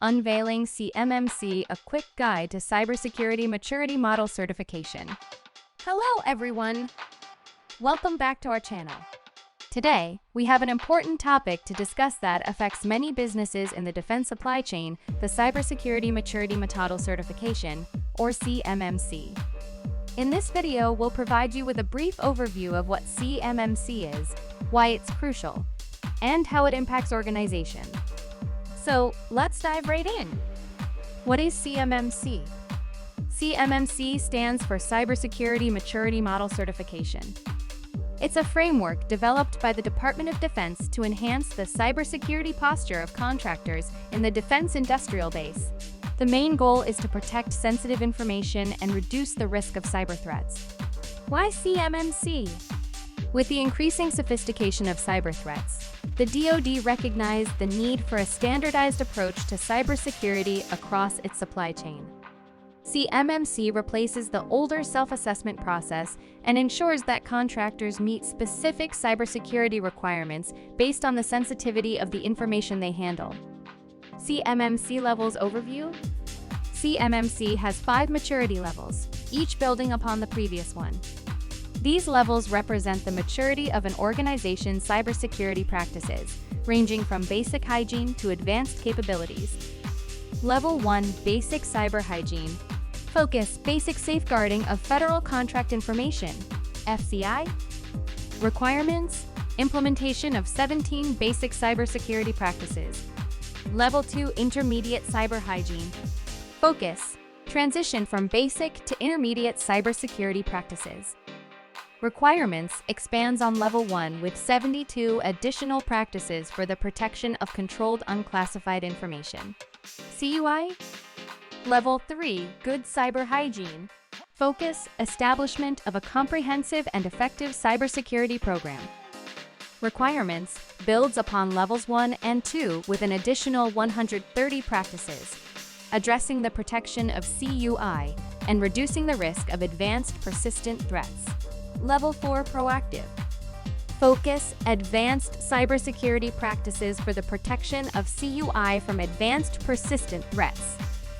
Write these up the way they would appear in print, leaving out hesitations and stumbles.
Unveiling CMMC, a quick guide to cybersecurity maturity model certification. Hello, everyone. Welcome back to our channel. Today, we have an important topic to discuss that affects many businesses in the defense supply chain, the Cybersecurity Maturity Model Certification, or CMMC. In this video, we'll provide you with a brief overview of what CMMC is, why it's crucial, and how it impacts organizations. So, let's dive right in. What is CMMC? CMMC stands for Cybersecurity Maturity Model Certification. It's a framework developed by the Department of Defense to enhance the cybersecurity posture of contractors in the defense industrial base. The main goal is to protect sensitive information and reduce the risk of cyber threats. Why CMMC? With the increasing sophistication of cyber threats, the DoD recognized the need for a standardized approach to cybersecurity across its supply chain. CMMC replaces the older self-assessment process and ensures that contractors meet specific cybersecurity requirements based on the sensitivity of the information they handle. CMMC Levels Overview. CMMC has 5 maturity levels, each building upon the previous one. These levels represent the maturity of an organization's cybersecurity practices, ranging from basic hygiene to advanced capabilities. Level 1 Basic Cyber Hygiene. Focus: basic safeguarding of federal contract information, FCI. Requirements: implementation of 17 basic cybersecurity practices. Level 2 Intermediate Cyber Hygiene. Focus: transition from basic to intermediate cybersecurity practices. Requirements expands on Level 1 with 72 additional practices for the protection of controlled unclassified information. CUI. Level 3 Good Cyber Hygiene. Focus: establishment of a comprehensive and effective cybersecurity program. Requirements builds upon Levels 1 and 2 with an additional 130 practices, addressing the protection of CUI and reducing the risk of advanced persistent threats. Level 4 Proactive. Focus: advanced cybersecurity practices for the protection of CUI from advanced persistent threats.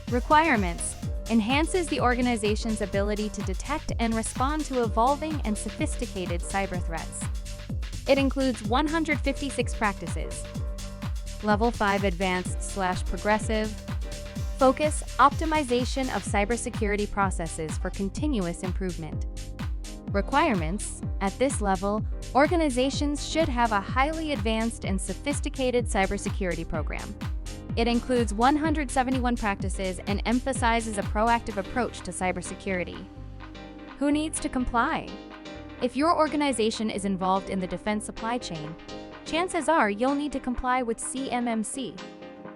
Requirements enhances the organization's ability to detect and respond to evolving and sophisticated cyber threats. It includes 156 practices. Level 5 Advanced/Progressive. Focus: optimization of cybersecurity processes for continuous improvement. Requirements: at this level, organizations should have a highly advanced and sophisticated cybersecurity program. It includes 171 practices and emphasizes a proactive approach to cybersecurity. Who needs to comply? If your organization is involved in the defense supply chain, chances are you'll need to comply with CMMC.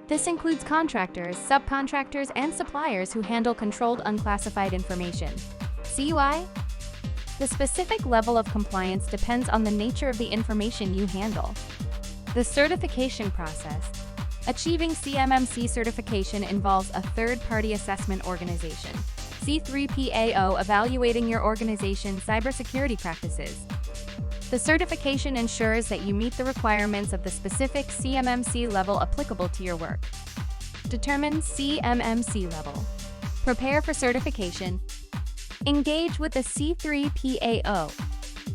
This includes contractors, subcontractors, and suppliers who handle controlled unclassified information. CUI? The specific level of compliance depends on the nature of the information you handle. The certification process. Achieving CMMC certification involves a third-party assessment organization, C3PAO, evaluating your organization's cybersecurity practices. The certification ensures that you meet the requirements of the specific CMMC level applicable to your work. Determine CMMC level. Prepare for certification. Engage with the C3PAO.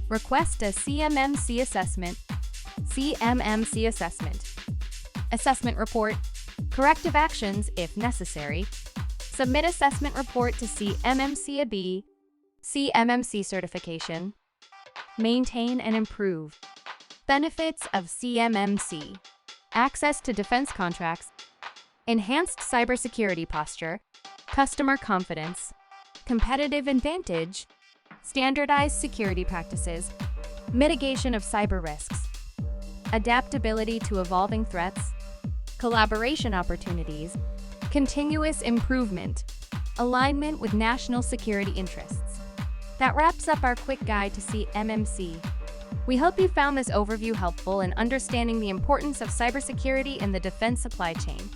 Request a CMMC assessment. CMMC assessment. Assessment report. Corrective actions if necessary. Submit assessment report to CMMC-AB. CMMC certification. Maintain and improve. Benefits of CMMC. Access to defense contracts. Enhanced cybersecurity posture. Customer confidence. Competitive advantage. Standardized security practices. Mitigation of cyber risks. Adaptability to evolving threats. Collaboration opportunities. Continuous improvement. Alignment with national security interests. That wraps up our quick guide to CMMC. We hope you found this overview helpful in understanding the importance of cybersecurity in the defense supply chain.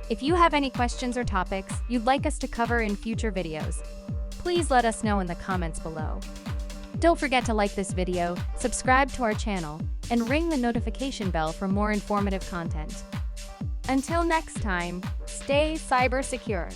If you have any questions or topics you'd like us to cover in future videos, please let us know in the comments below. Don't forget to like this video, subscribe to our channel, and ring the notification bell for more informative content. Until next time, stay cyber secure.